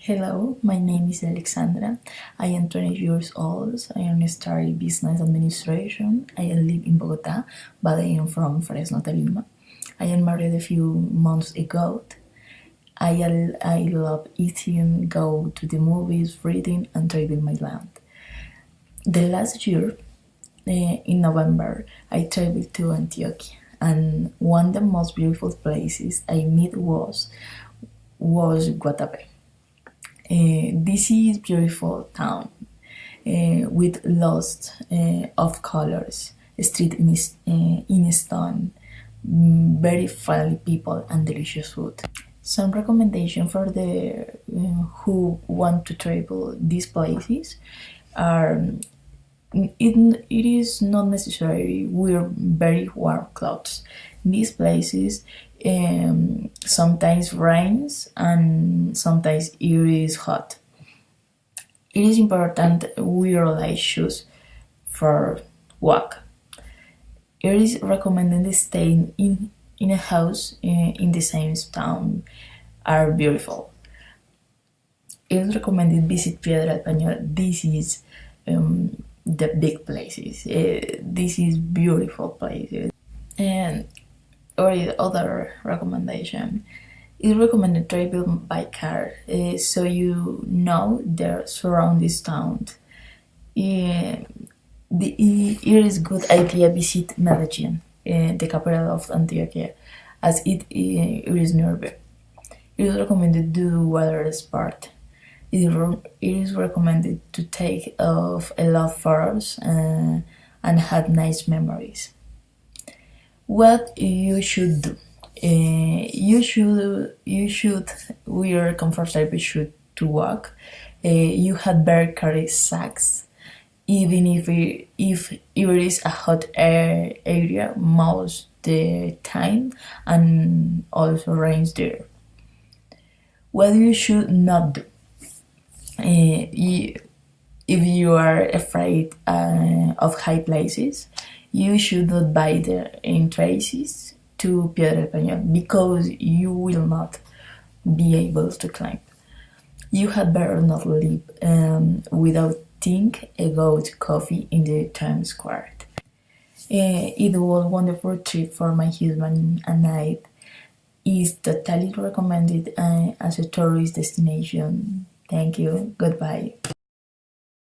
Hello, my name is Alexandra. I am 20 years old. I am studying business administration. I live in Bogota, but I am from Fresno, Tolima. I am married a few months ago. I love eating, go to the movies, reading, and travel my land. The last year, in November, I traveled to Antioquia, and one of the most beautiful places I met was Guatapé. This is beautiful town with lots of colors, street in stone, very friendly people and delicious food. Some recommendation for the who want to travel these places are it is not necessary wear very warm clothes. These places sometimes rains and sometimes it is hot. It is important wear light shoes for walk. It is recommended staying in a house in the same town are beautiful. It is recommended visit Piedra del Peñol. This is the big places. This is beautiful places. And or other recommendation is recommended travel by car, so you know the surrounding town. It is good idea visit Medellin, the capital of Antioquia, as it is nearby. It is recommended to do water sport. It is recommended to take off a lot of photos and have nice memories. What you should do? You should wear comfortable shoes to walk. You had better carry socks, even if it is a hot area most the time, and also rains there. What you should not do? If you are afraid of high places, you should not buy the entrances to Piedra del Peñol because you will not be able to climb. You had better not leave without think about coffee in the Times Square. It was a wonderful trip for my husband and I. Is totally recommended as a tourist destination. Thank you. Goodbye.